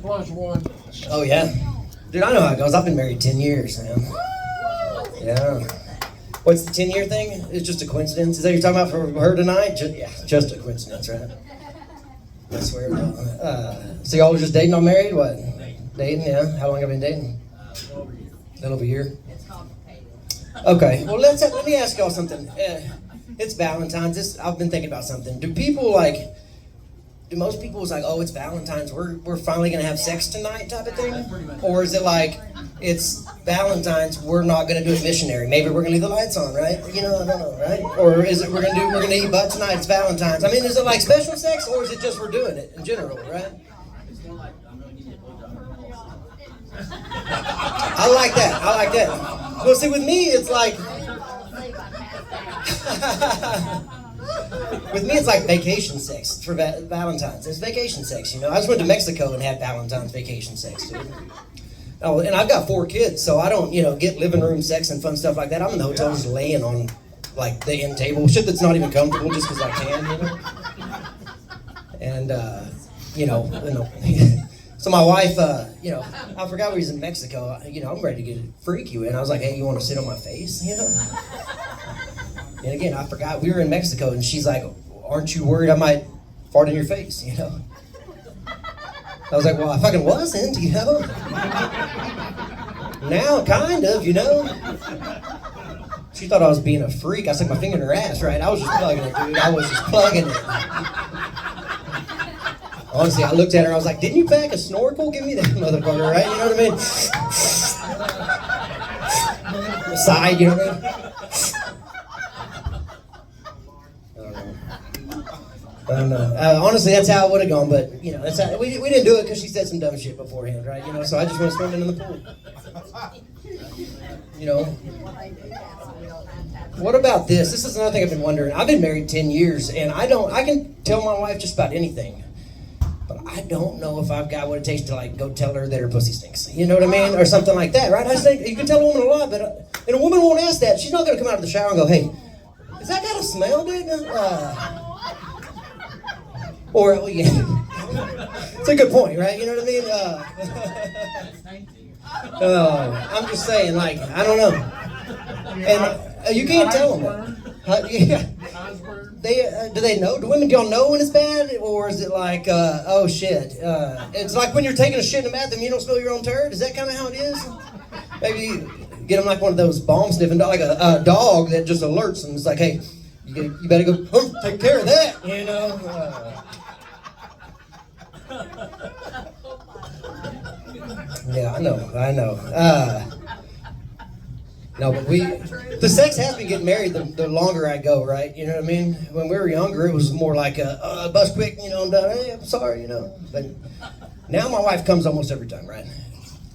plus one. Oh, yeah. Dude, I know how it goes. I've been married 10 years, man. Yeah. What's the 10-year thing? It's just a coincidence. Is that what you're talking about for her tonight? Yeah, just a coincidence, right? I swear. So y'all was just dating, not married? What? Dating, yeah. How long have you been dating? A little over a year. It's complicated. Okay. Well, let me ask y'all something. It's Valentine's. I've been thinking about something. Do most people is like, oh, it's Valentine's, we're finally gonna have sex tonight type of thing? Or is it like, it's Valentine's, we're not gonna do it missionary? Maybe we're gonna leave the lights on, right? You know, I don't know, right? Or is it we're gonna eat butt tonight, it's Valentine's? I mean, is it like special sex, or is it just we're doing it in general, right? I like that. Well, see, with me, it's like, with me, it's like vacation sex for Valentine's. It's vacation sex, you know. I just went to Mexico and had Valentine's vacation sex, dude. Oh, and I've got 4 kids, so I don't, get living room sex and fun stuff like that. I'm in the hotel just laying on, like, the end table. Shit that's not even comfortable just because I can, And, so my wife, I forgot we was in Mexico. I'm ready to get freaky. And I was like, hey, you want to sit on my face, And again, I forgot we were in Mexico, and she's like, aren't you worried I might fart in your face, I was like, well, I fucking wasn't, Now, kind of, She thought I was being a freak. I stuck my finger in her ass, right? I was just plugging it, dude. I was just plugging it. Honestly, I looked at her, I was like, didn't you pack a snorkel? Give me that motherfucker, right? You know what I mean? Side, you know what I mean? I don't know. Honestly, that's how it would have gone, but, that's how, we didn't do it because she said some dumb shit beforehand, right? So I just went swimming in the pool. What about this? This is another thing I've been wondering. I've been married 10 years, and I can tell my wife just about anything. But I don't know if I've got what it takes to, like, go tell her that her pussy stinks. You know what I mean? Or something like that, right? I just think you can tell a woman a lot, but and a woman won't ask that. She's not going to come out of the shower and go, hey, does that got a smell, dude? Or, yeah. It's a good point, right? You know what I mean? I'm just saying, like, I don't know. And you can't tell them. Yeah. Do they know? Do women don't know when it's bad? Or is it like, oh shit. It's like when you're taking a shit in the bathroom, you don't smell your own turd? Is that kind of how it is? Maybe get them like one of those bomb sniffing dogs, like a dog that just alerts them. It's like, hey, you better go take care of that, Yeah, I know. No, but the sex has been getting married the longer I go, right? You know what I mean? When we were younger, it was more like bust quick, I'm done. Hey, I'm sorry, But now my wife comes almost every time, right?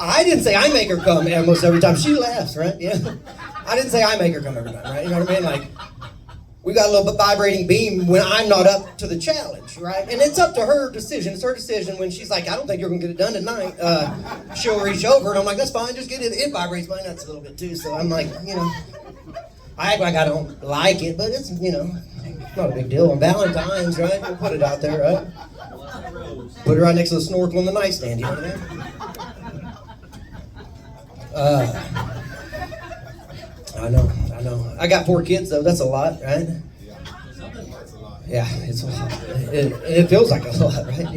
I didn't say I make her come almost every time. She laughs, right? Yeah. I didn't say I make her come every time, right? You know what I mean? Like, we got a little bit vibrating beam when I'm not up to the challenge, right? And it's up to her decision. It's her decision when she's like, I don't think you're going to get it done tonight. She'll reach over, and I'm like, that's fine, just get it. It vibrates my nuts a little bit, too. So I'm like, I act like I don't like it, but it's, not a big deal. On Valentine's, right? We'll put it out there, right? Put it right next to the snorkel on the nightstand, you know what I mean? I know. I got 4 kids, though. That's a lot, right? Yeah, it's a lot. It feels like a lot, right?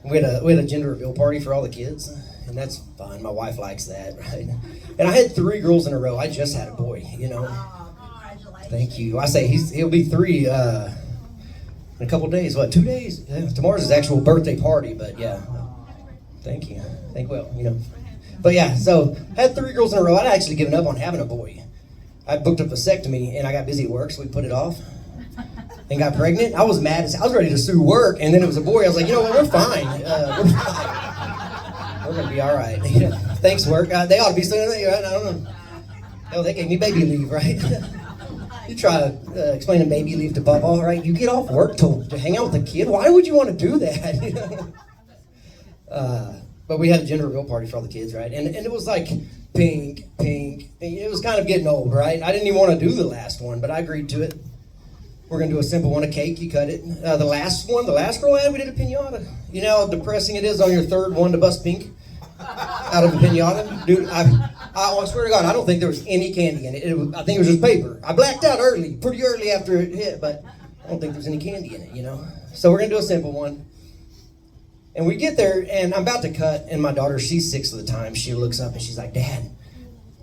We had a gender reveal party for all the kids, and that's fun. My wife likes that, right? And I had 3 girls in a row. I just had a boy, Thank you. I say he'll be 3 in a couple days. What, 2 days? Yeah, tomorrow's his actual birthday party, but yeah. Thank you. But yeah, so I had 3 girls in a row. I'd actually given up on having a boy. I booked a vasectomy, and I got busy at work, so we put it off. And got pregnant. I was mad. I was ready to sue work, and then it was a boy. I was like, you know what? We're fine. We're fine. We're gonna be all right. Thanks, work. They ought to be suing me, right? I don't know. Oh, they gave me baby leave, right? You try to explain baby leave to Bubba, right? You get off work to hang out with a kid. Why would you want to do that? But we had a gender reveal party for all the kids, right? And it was like pink. It was kind of getting old, right? I didn't even want to do the last one, but I agreed to it. We're gonna do a simple one, a cake. You cut it. The last girl I had, we did a pinata. You know how depressing it is on your third one to bust pink out of a pinata, dude. I swear to God, I don't think there was any candy in it. I think it was just paper. I blacked out pretty early after it hit, but I don't think there was any candy in it. You know. So we're gonna do a simple one. And we get there, and I'm about to cut, and my daughter, she's 6 at the time. She looks up and she's like, "Dad,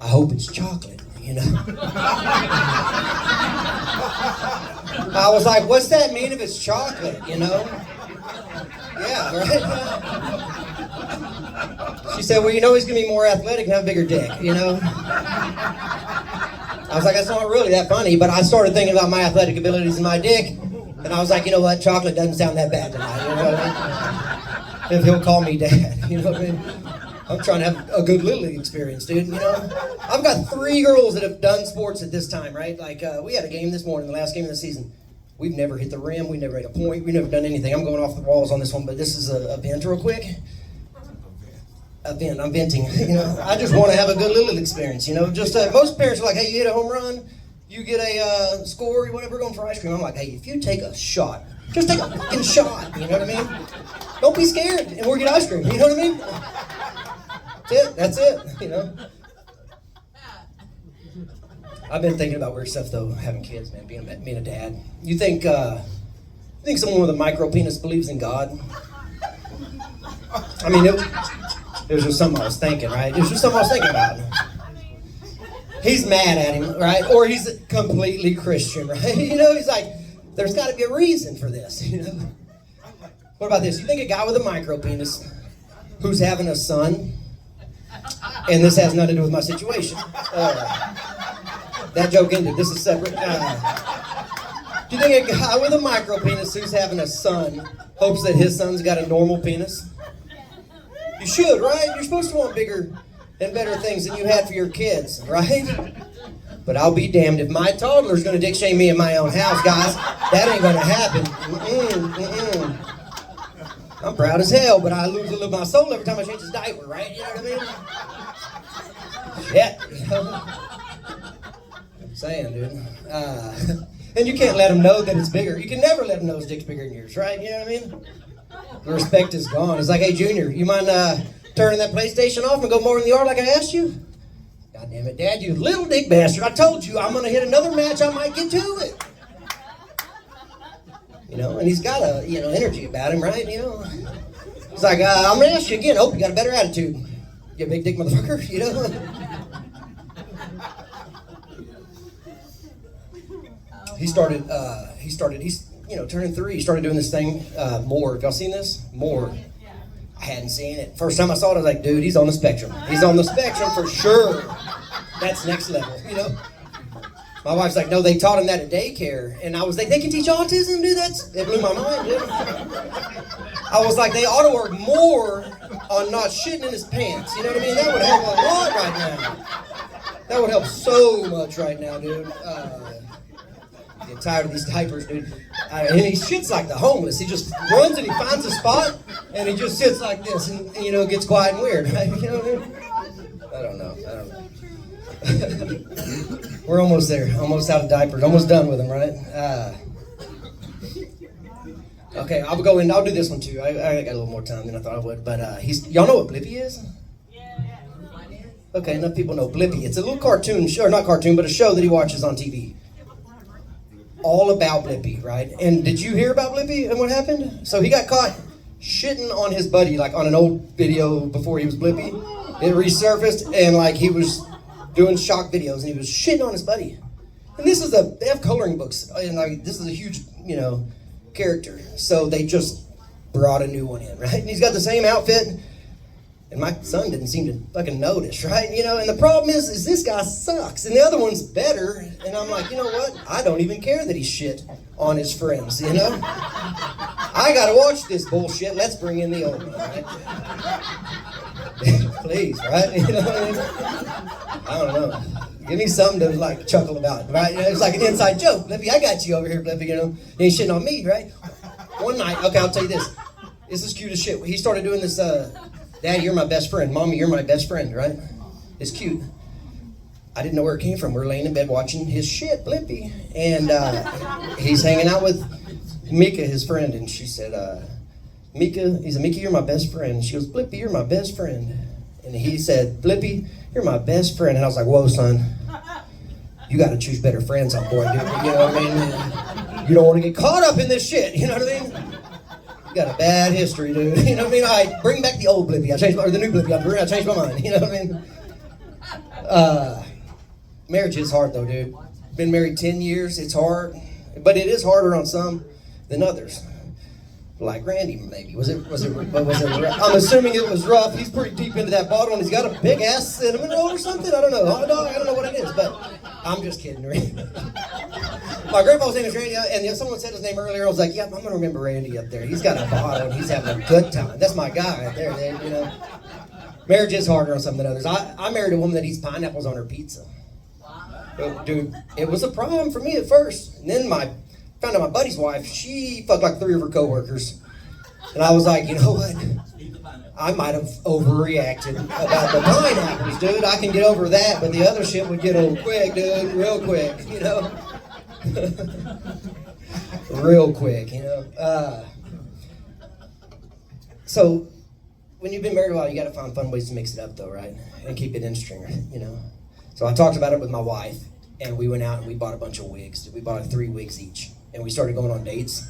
I hope it's chocolate." You know. I was like, "What's that mean if it's chocolate?" You know. Yeah, right. She said, "Well, you know, he's gonna be more athletic and have a bigger dick." You know. I was like, "That's not really that funny," but I started thinking about my athletic abilities and my dick, and I was like, "You know what? Chocolate doesn't sound that bad tonight." You know what I mean? If he'll call me dad, you know what I mean? I'm trying to have a good Little League experience, dude, you know? I've got 3 girls that have done sports at this time, right? Like, we had a game this morning, the last game of the season. We've never hit the rim, we've never made a point, we've never done anything. I'm going off the walls on this one, but this is a vent real quick. I'm venting, you know? I just want to have a good Little League experience, you know? Just, most parents are like, "Hey, you hit a home run, you get a score, whatever, going for ice cream." I'm like, "Hey, if you take a shot, just take a fucking shot," you know what I mean? Don't be scared, and we'll get ice cream, you know what I mean? That's it, you know? I've been thinking about weird stuff, though, having kids, man, being a dad. You think someone with a micro penis believes in God? I mean, it was just something I was thinking, right? It was just something I was thinking about. He's mad at him, right? Or he's completely Christian, right? You know, he's like, there's got to be a reason for this, you know? What about this? You think a guy with a micro penis who's having a son, and this has nothing to do with my situation. That joke ended. This is separate. Do you think a guy with a micro penis who's having a son hopes that his son's got a normal penis? You should, right? You're supposed to want bigger and better things than you had for your kids, right? But I'll be damned if my toddler's going to dick shame me in my own house, guys. That ain't going to happen. I'm proud as hell, but I lose a little of my soul every time I change his diaper, right? You know what I mean? Yeah. You know? I'm saying, dude. And you can't let him know that it's bigger. You can never let him know his dick's bigger than yours, right? You know what I mean? The respect is gone. It's like, "Hey, Junior, you mind turning that PlayStation off and go more in the yard like I asked you?" "God damn it, Dad, you little dick bastard. I told you I'm going to hit another match. I might get to it." You know, and he's got a, you know, energy about him, right? You know, he's like, "I'm gonna ask you again. Hope you got a better attitude, you big dick motherfucker." You know. He's you know, turning 3. He started doing this thing, More. Have y'all seen this? More. I hadn't seen it. First time I saw it, I was like, dude, he's on the spectrum. He's on the spectrum for sure. That's next level, you know. My wife's like, "No, they taught him that at daycare." And I was like, "They can teach autism, dude?" It blew my mind, dude. I was like, they ought to work more on not shitting in his pants. You know what I mean? That would help a lot right now. That would help so much right now, dude. Get tired of these diapers, dude. And he shits like the homeless. He just runs and he finds a spot, and he just sits like this, and you know, gets quiet and weird, right? You know what I mean? I don't know. We're almost there. Almost out of diapers. Almost done with them, right? Okay, I'll go in. I'll do this one too. I got a little more time than I thought I would. But y'all know what Blippi is? Okay, enough people know Blippi. It's a little cartoon show, or not cartoon, but a show that he watches on TV. All about Blippi, right? And did you hear about Blippi and what happened? So he got caught shitting on his buddy, like on an old video before he was Blippi. It resurfaced, and like he was doing shock videos, and he was shitting on his buddy. And they have coloring books, and like this is a huge, you know, character. So they just brought a new one in, right? And he's got the same outfit, and my son didn't seem to fucking notice, right? You know, and the problem is this guy sucks, and the other one's better. And I'm like, you know what? I don't even care that he's shit on his friends, you know? I gotta watch this bullshit. Let's bring in the old one, right? Please, right? You know what I mean? I don't know. Give me something to like chuckle about, right? You know, it's like an inside joke. Blippi, I got you over here, Blippi, you know? You ain't shitting on me, right? One night, okay, I'll tell you this. This is cute as shit. He started doing this, Daddy, you're my best friend. Mommy, you're my best friend, right? It's cute. I didn't know where it came from. We're laying in bed watching his shit, Blippi. And he's hanging out with Mika, his friend. And she said, Mika, he said, Mika, you're my best friend. She goes, Blippi, you're my best friend. And he said, Blippi, you're my best friend. And I was like, whoa, son. You got to choose better friends on board, dude. You know what I mean? You don't want to get caught up in this shit. You know what I mean? You got a bad history, dude. You know what I mean? All right, bring back the old Blippi. Or the new Blippi. I changed my mind. You know what I mean? Marriage is hard, though, dude. Been married 10 years. It's hard. But it is harder on some than others. Like Randy, maybe. Was it rough? I'm assuming it was rough. He's pretty deep into that bottle, and he's got a big ass cinnamon roll or something. I don't know. I don't know what it is, but I'm just kidding, Randy. My grandpa's name is Randy, and someone said his name earlier. I was like, "Yep, I'm gonna remember Randy up there. He's got a bottle, and he's having a good time. That's my guy right there. You know, marriage is harder on some than others. I married a woman that eats pineapples on her pizza. Dude, it was a problem for me at first, and then found out my buddy's wife, she fucked like 3 of her coworkers. And I was like, you know what? I might have overreacted about the pineapples, dude. I can get over that, but the other shit would get old quick, dude. Real quick, you know? Real quick, you know? So, when you've been married a while, you gotta find fun ways to mix it up, though, right? And keep it interesting, you know? So I talked about it with my wife, and we went out and we bought a bunch of wigs. We bought like 3 wigs each. And we started going on dates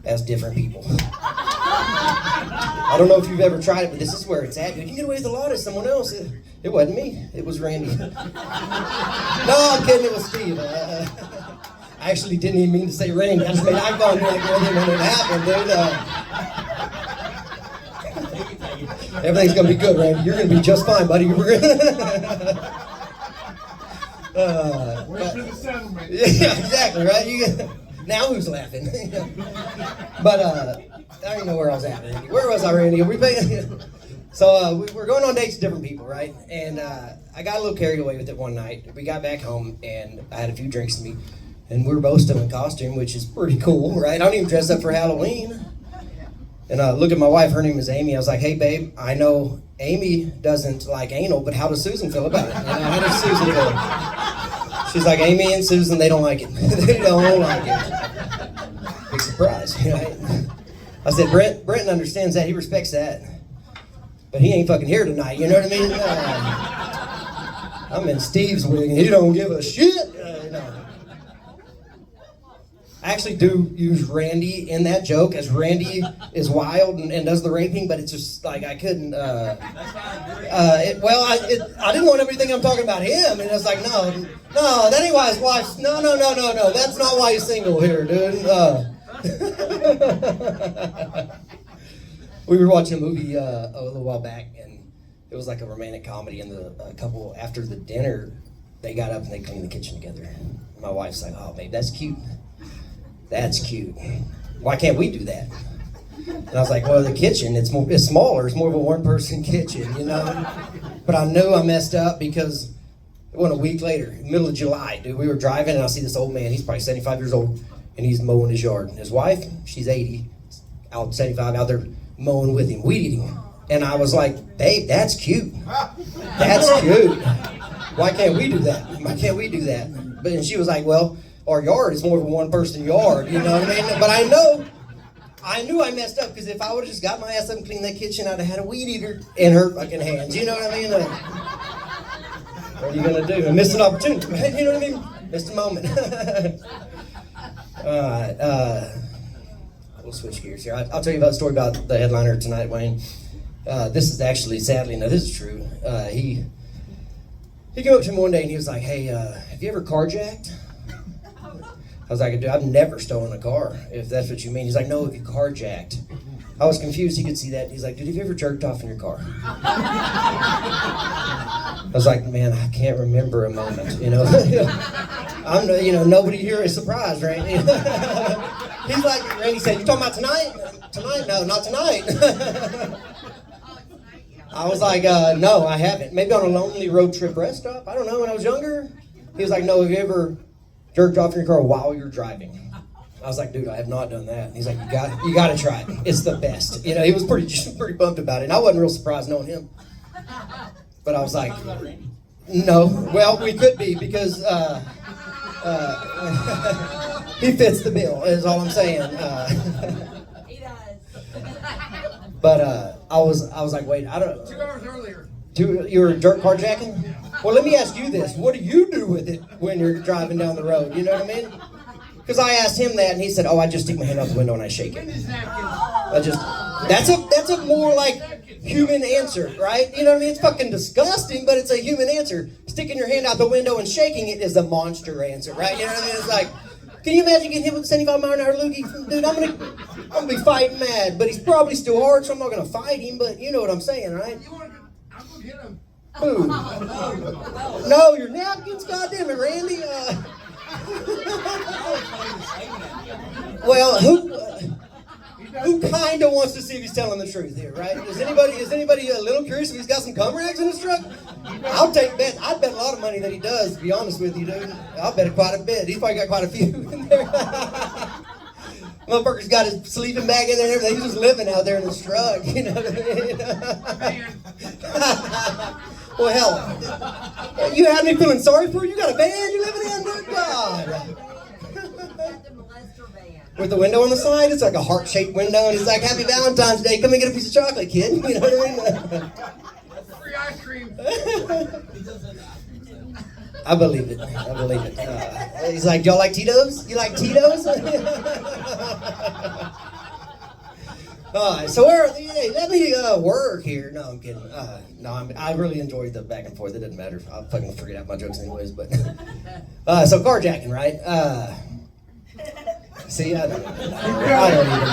as different people. I don't know if you've ever tried it, but this is where it's at. You can get away with a lot as someone else. It wasn't me. It was Randy. No, I'm kidding. It was Steve. I actually didn't even mean to say Randy. I just made eye contact with him when it happened, dude. Everything's going to be good, Randy. You're going to be just fine, buddy. Wait for the settlement. Yeah, exactly, right? Now who's laughing? But I don't even know where I was at, Randy. Where was I, Randy? So we were going on dates with different people, right? And I got a little carried away with it one night. We got back home, and I had a few drinks in me, and we were both still in costume, which is pretty cool, right? I don't even dress up for Halloween. And I look at my wife. Her name is Amy. I was like, hey, babe, I know Amy doesn't like anal, but how does Susan feel about it? You know, how does Susan feel? She's like, Amy and Susan, they don't like it. They don't like it. Big surprise, right? I said, Brenton understands that. He respects that. But he ain't fucking here tonight, you know what I mean? I'm in Steve's wig, and he don't give a shit. No. I actually do use Randy in that joke, as Randy is wild and does the raping, but it's just like I couldn't. I didn't want everybody to think I'm talking about him, and it's like, no, that ain't why his wife's. No, that's not why he's single here, dude. We were watching a movie a little while back, and it was like a romantic comedy, and the couple after the dinner, they got up and they cleaned the kitchen together. And my wife's like, "Oh, babe, that's cute. That's cute. Why can't we do that?" And I was like, well, the kitchen, it's smaller. It's more of a one-person kitchen, you know? But I knew I messed up because it went a week later, middle of July, dude. We were driving, and I see this old man. He's probably 75 years old, and he's mowing his yard. And his wife, she's 80, 75, out there mowing with him, weed eating. And I was like, babe, that's cute. That's cute. Why can't we do that? Why can't we do that? And she was like, well, our yard is more of a one-person yard, you know what I mean? But I knew I messed up, because if I would have just got my ass up and cleaned that kitchen, I'd have had a weed eater in her fucking hands, you know what I mean? What are you gonna do? I missed an opportunity, right? You know what I mean? Missed a moment. Alright, we'll switch gears here. I'll tell you about the story about the headliner tonight, Wayne. This is actually, sadly, no, this is true. He came up to me one day and he was like, hey, have you ever carjacked? I was like, dude, I've never stolen a car, if that's what you mean. He's like, no, if you carjacked. I was confused. He could see that. He's like, dude, have you ever jerked off in your car? I was like, man, I can't remember a moment, you know. Nobody here is surprised, right? He's like, Randy said, you talking about tonight? Tonight? No, not tonight. I was like, no, I haven't. Maybe on a lonely road trip rest stop. I don't know, when I was younger. He was like, no, have you ever jerked off in your car while you're driving? I was like, dude, I have not done that. And he's like, you got to try it. It's the best. You know, he was pretty bummed about it. And I wasn't real surprised knowing him. But I was like, No. Well, we could be because he fits the bill. Is all I'm saying. He does. But I was like, wait, I don't. 2 hours earlier. You were dirt carjacking? Well, let me ask you this: what do you do with it when you're driving down the road? You know what I mean? Because I asked him that, and he said, "Oh, I just stick my hand out the window and I shake it." That's a more like human answer, right? You know what I mean? It's fucking disgusting, but it's a human answer. Sticking your hand out the window and shaking it is a monster answer, right? You know what I mean? It's like, can you imagine getting hit with a 75-mile-an-hour loogie? Dude, I'm gonna be fighting mad, but he's probably still hard, so I'm not gonna fight him. But you know what I'm saying, right? I'm gonna hit him. Who? No, your napkins, goddamn it, Randy. Well, who kind of wants to see if he's telling the truth here, right? Is anybody a little curious if he's got some cum rags in his truck? I'd bet a lot of money that he does, to be honest with you, dude. I'll bet it quite a bit. He's probably got quite a few in there. Motherfucker's got his sleeping bag in there and everything. He's just living out there in his truck, you know what I mean? Well, hell, you had me feeling sorry for you. You got a van you living in? Good God. With the window on the side, it's like a heart-shaped window, and he's like, "Happy Valentine's Day, come and get a piece of chocolate, kid." You know what I mean? Free ice cream. I believe it. He's like, "Y'all like Tito's? You like Tito's?" So hey, let me work here. No, I'm kidding. I really enjoyed the back and forth. It doesn't matter. I'll fucking forget out my jokes anyways. But so carjacking, right? See, I don't even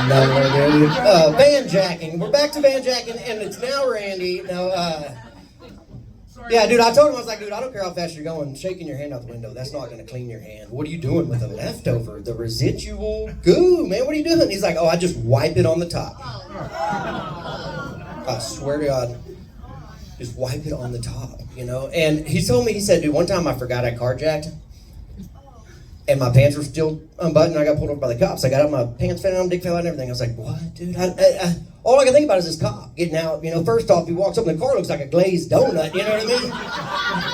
know, dude. Vanjacking. We're back to vanjacking, and it's now Randy. Now, yeah, dude, I told him, I was like, dude, I don't care how fast you're going. Shaking your hand out the window, that's not going to clean your hand. What are you doing with the leftover, the residual goo, man? What are you doing? He's like, oh, I just wipe it on the top. I swear to God, just wipe it on the top, you know? And he told me, he said, dude, one time I forgot I carjacked. And my pants were still unbuttoned. I got pulled over by the cops. I got out, my pants fell down, dick fell out and everything. I was like, what, dude? All I can think about is this cop getting out. You know, first off, he walks up in the car, looks like a glazed donut, you know what I mean?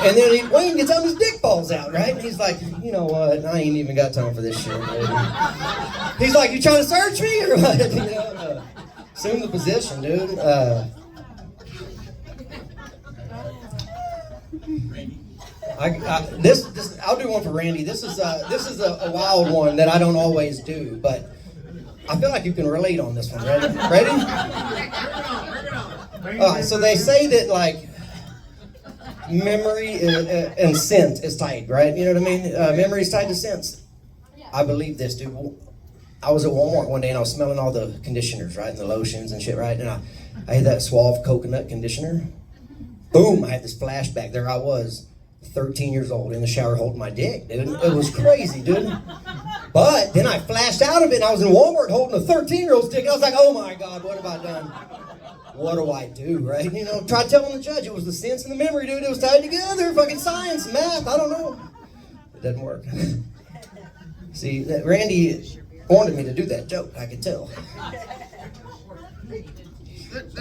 And then Wayne gets out and his dick falls out, right? And he's like, you know what? I ain't even got time for this shit, baby. He's like, you trying to search me or what? You know, assume the position, dude. I'll do one for Randy. This is a wild one that I don't always do, but I feel like you can relate on this one. Ready? All right. So they say that like memory and sense is tied, right? You know what I mean? Memory is tied to sense. I believe this, dude. I was at Walmart one day and I was smelling all the conditioners, right, and the lotions and shit, right? And I had that Suave coconut conditioner. Boom! I had this flashback. There I was. 13 years old in the shower holding my dick, dude. It was crazy, dude. But then I flashed out of it and I was in Walmart holding a 13-year-old's dick. I was like, oh my God, what have I done? What do I do, right? You know, try telling the judge it was the sense and the memory, dude. It was tied together. Fucking science, math, I don't know. It doesn't work. See, Randy wanted me to do that joke, I could tell. There's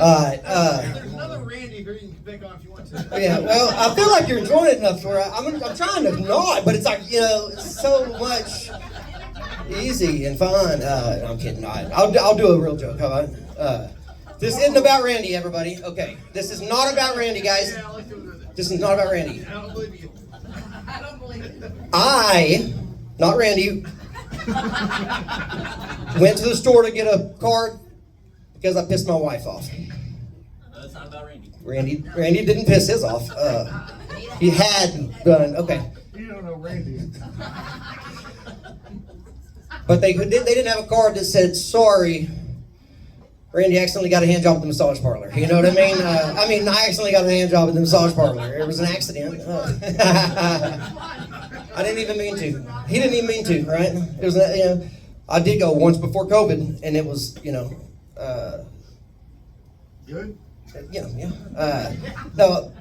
another Randy here you can pick on if you want to. Yeah, well, I feel like you're enjoying it enough for I'm trying to not, but it's like, you know, it's so much easy and fun. No, I'm kidding. I'll do a real joke. How about this isn't about Randy, everybody. Okay, this is not about Randy, guys. This is not about Randy. I don't believe you. I don't believe it. Not Randy, went to the store to get a card because I pissed my wife off. That's not about Randy. Randy didn't piss his off. He had done. Okay. You don't know Randy. But they didn't have a card that said, sorry, Randy accidentally got a hand job at the massage parlor. You know what I mean? I accidentally got a hand job at the massage parlor. It was an accident. I didn't even mean to. He didn't even mean to, right? It was, you know, I did go once before COVID, and it was, you know, Good? yeah. No,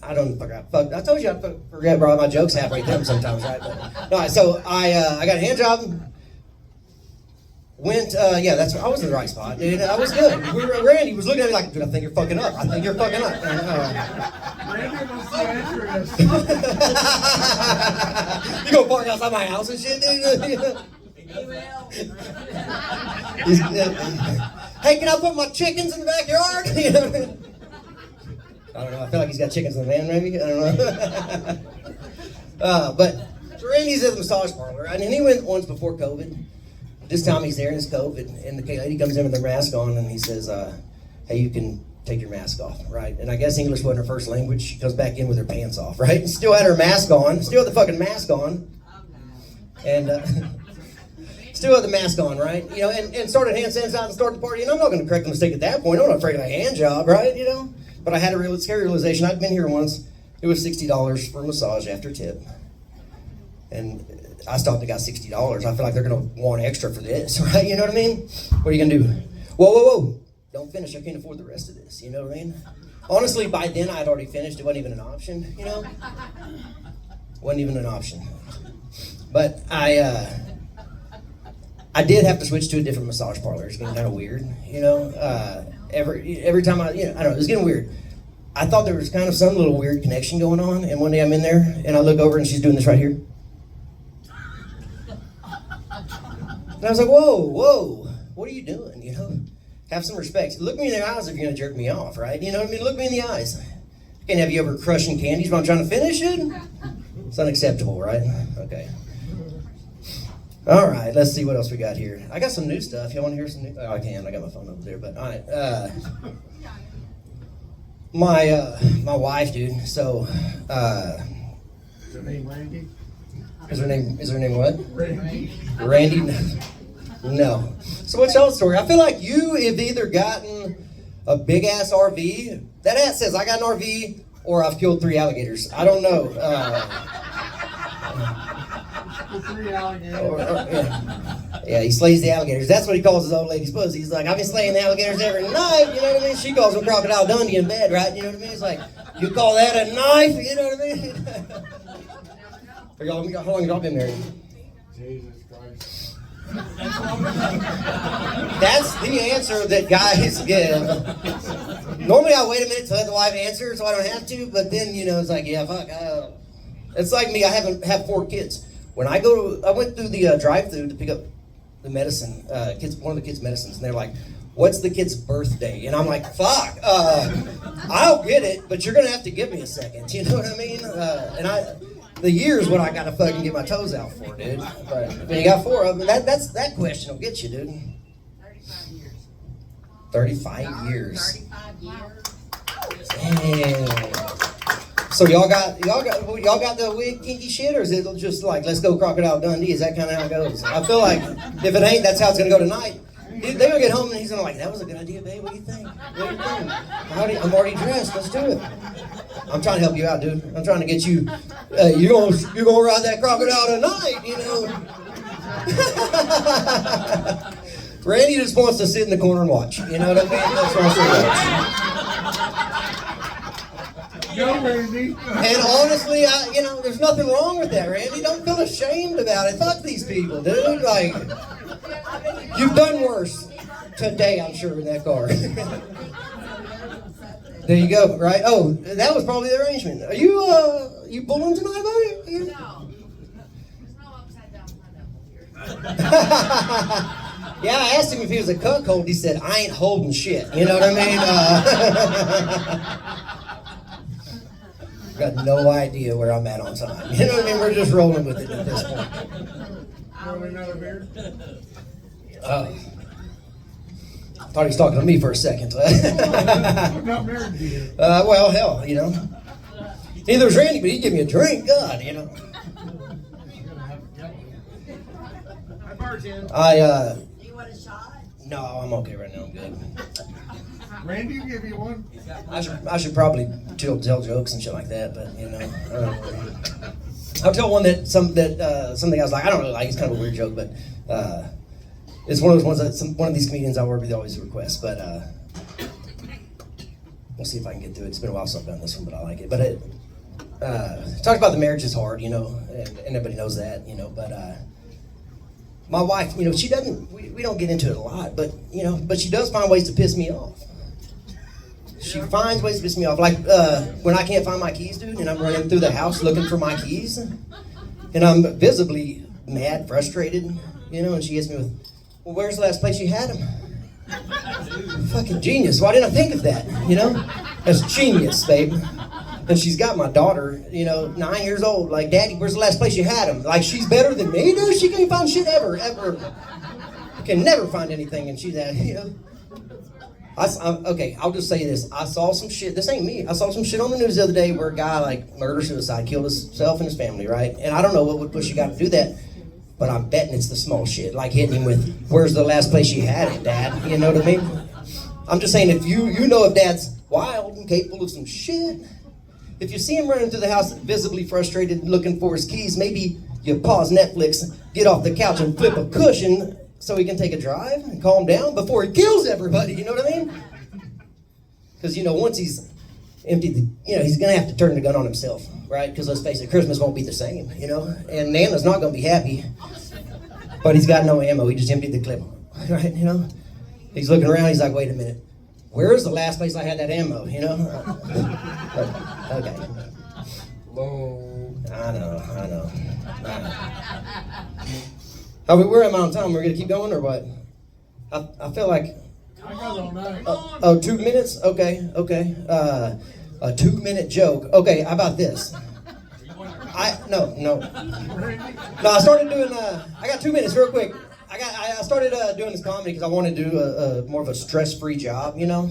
I don't forget. I told you I forget bro, my jokes halfway through sometimes, right? But, no, so I got a hand job. Yeah, that's I was in the right spot, dude. I was good. Randy was looking at me like, dude, I think you're fucking up. I think you're fucking up. Randy was the answer is. You go park outside my house and shit, dude. He will. Hey, can I put my chickens in the backyard? You know what I mean? I don't know. I feel like he's got chickens in the van, maybe. I don't know. But Randy's at the massage parlor, and he went once before COVID. This time he's there and it's COVID, and the lady comes in with her mask on, and he says, "Hey, you can take your mask off, right?" And I guess English wasn't her first language. She comes back in with her pants off, right? And still had her mask on, still had the fucking mask on, and still had the mask on, right? You know, and started hand sanitizer and started the party. And I'm not going to correct the mistake at that point. I'm not afraid of a hand job, right? You know, but I had a real scary realization. I'd been here once. It was $60 for a massage after tip, and I stopped and got $60. I feel like they're gonna want extra for this, right? You know what I mean? What are you gonna do? Whoa. Don't finish. I can't afford the rest of this. You know what I mean? Honestly, by then I'd already finished. It wasn't even an option, you know? Wasn't even an option. But I did have to switch to a different massage parlor. It's getting kind of weird, you know? Every time I don't know, it was getting weird. I thought there was kind of some little weird connection going on, and one day I'm in there, and I look over and she's doing this right here. And I was like, whoa, what are you doing, you know? Have some respect. Look me in the eyes if you're gonna jerk me off, right? You know what I mean? Look me in the eyes. I can't have you ever crushing candies while I'm trying to finish it. It's unacceptable, right? Okay. All right, let's see what else we got here. I got some new stuff. Y'all wanna hear some new? Oh, I can, I got my phone over there, but all right. My wife, dude, so, Is her name Randy? Is her name what? Randy. Randy? No. So what's y'all's story? I feel like you have either gotten a big ass RV. That ass says I got an RV, or I've killed 3 alligators. I don't know. The 3 alligators. Yeah, he slays the alligators. That's what he calls his old lady's pussy. He's like, I've been slaying the alligators every night. You know what I mean? She calls him Crocodile Dundee in bed, right? You know what I mean? It's like, you call that a knife? You know what I mean? How long y'all been married? Jesus Christ. That's the answer that guys give. Normally I wait a minute to let the wife answer so I don't have to, but then, you know, it's like, yeah, fuck. It's like me, I have 4 kids. When I went through the drive-thru to pick up the medicine, one of the kids' medicines, and they're like, what's the kid's birthday? And I'm like, fuck, I'll get it, but you're gonna have to give me a second, you know what I mean? The year's what I gotta fucking get my toes out for, dude. But when you got 4 of them, that question will get you, dude. 35 years. 35 years. Damn. So y'all got the weird kinky shit, or is it just like, let's go Crocodile Dundee? Is that kind of how it goes? I feel like if it ain't, that's how it's gonna go tonight. They're gonna get home and he's gonna like, that was a good idea, babe. What do you think? I'm already dressed. Let's do it. I'm trying to help you out, dude. I'm trying to get you. You're gonna ride that crocodile tonight, you know. Randy just wants to sit in the corner and watch. You know what I mean? That's what I Go, Randy. And honestly, there's nothing wrong with that, Randy. Don't feel ashamed about it. Fuck these people, dude. Like, you've done worse today, I'm sure, in that car. There you go, right? Oh, that was probably the arrangement. Are you pulling tonight, buddy? No. There's no upside down pineapple here. Yeah, I asked him if he was a cuckold. He said, I ain't holding shit. You know what I mean? Got no idea where I'm at on time. You know what I mean? We're just rolling with it at this point. Want another beer? Thought he was talking to me for a second. I'm not married to you. Well, hell, you know. Neither was Randy, but he'd give me a drink. God, you know. I bartend. Do you want a shot? No, I'm okay right now. I'm good. Randy will give you one. I should probably tell jokes and shit like that, but you know. I'll tell one that something I was like, I don't really like. It's kind of a weird joke, but it's one of those ones that one of these comedians I work with always requests. But we'll see if I can get through it. It's been a while since I've done this one, but I like it. But it talks about the marriage is hard, you know, and everybody knows that, you know. But my wife, you know, she doesn't. We don't get into it a lot, but you know, but she does find ways to piss me off. She finds ways to piss me off. Like when I can't find my keys, dude, and I'm running through the house looking for my keys, and I'm visibly mad, frustrated, you know, and she hits me with, "Well, where's the last place you had them?" Fucking genius. Why didn't I think of that? You know? That's genius, babe. And she's got my daughter, you know, 9 years old. Like, Daddy, where's the last place you had him? Like, she's better than me, dude. She can't find shit ever. Can never find anything, and she's at, you know. Okay, I'll just say this. I saw some shit. This ain't me. I saw some shit on the news the other day where a guy, like, murder-suicide, killed himself and his family, right? And I don't know what would push a guy to do that. But I'm betting it's the small shit, like hitting him with, "Where's the last place you had it, Dad?" You know what I mean? I'm just saying, if you know if Dad's wild and capable of some shit, if you see him running through the house visibly frustrated looking for his keys, maybe you pause Netflix, get off the couch and flip a cushion so he can take a drive and calm down before he kills everybody, you know what I mean? Because, you know, once he's emptied the, you know, he's going to have to turn the gun on himself, right? Because let's face it, Christmas won't be the same, you know? And Nana's not going to be happy. But he's got no ammo. He just emptied the clip, right? You know? He's looking around. He's like, "Wait a minute. Where's the last place I had that ammo?" You know? Okay. I know. We're at Mount Time. We're going to keep going or what? I feel like... I got all night. Oh, 2 minutes? Okay. A 2-minute joke. Okay, how about this? No, I started doing, I got 2 minutes real quick. I started doing this comedy because I wanted to do a more of a stress-free job, you know?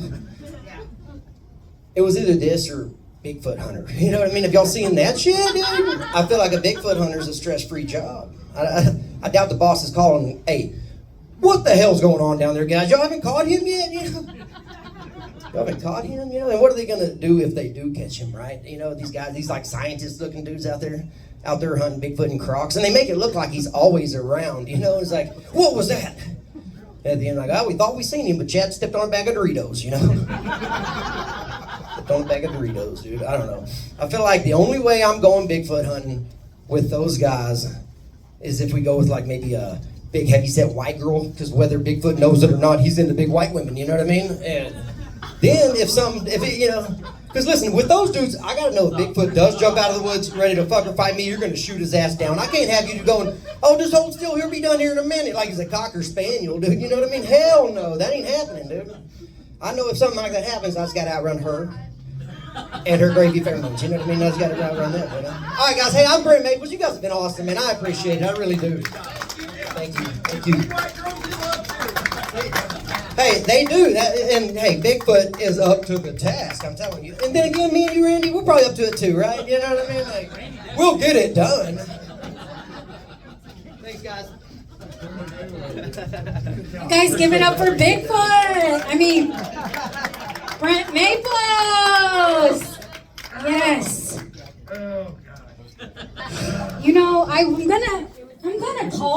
It was either this or Bigfoot hunter. You know what I mean? Have y'all seen that shit, dude? I feel like a Bigfoot hunter is a stress-free job. I doubt the boss is calling, "Hey, what the hell's going on down there, guys? Y'all haven't caught him yet, you know? Y'all haven't caught him, you know? And what are they gonna do if they do catch him, right? You know, these guys, these like scientist-looking dudes out there hunting Bigfoot and Crocs, and they make it look like he's always around, you know? It's like, what was that? And at the end, like, "Oh, we thought we seen him, but Chad stepped on a bag of Doritos, you know?" Stepped on a bag of Doritos, dude. I don't know. I feel like the only way I'm going Bigfoot hunting with those guys is if we go with like maybe a big heavy-set white girl, because whether Bigfoot knows it or not, he's into big white women, you know what I mean? And then you know, because listen, with those dudes, I gotta know if Bigfoot does jump out of the woods ready to fuck or fight me, you're gonna shoot his ass down. I can't have you going, "Oh, just hold still, he'll be done here in a minute," like he's a cocker spaniel, dude. You know what I mean? Hell no, that ain't happening, dude. I know if something like that happens, I just gotta outrun her and her gravy pheromones. You know what I mean? I just gotta outrun that, you know? All right, guys. Hey, I'm Brent Maples. You guys have been awesome, man. I appreciate it. I really do. Thank you. Hey, they do that, and hey, Bigfoot is up to the task. I'm telling you. And then again, me and you, Randy, we're probably up to it too, right? You know what I mean? Like, we'll get it done. Thanks, guys. Guys, give it up for Bigfoot. I mean, Brent Maples. Yes. You know, I'm gonna call.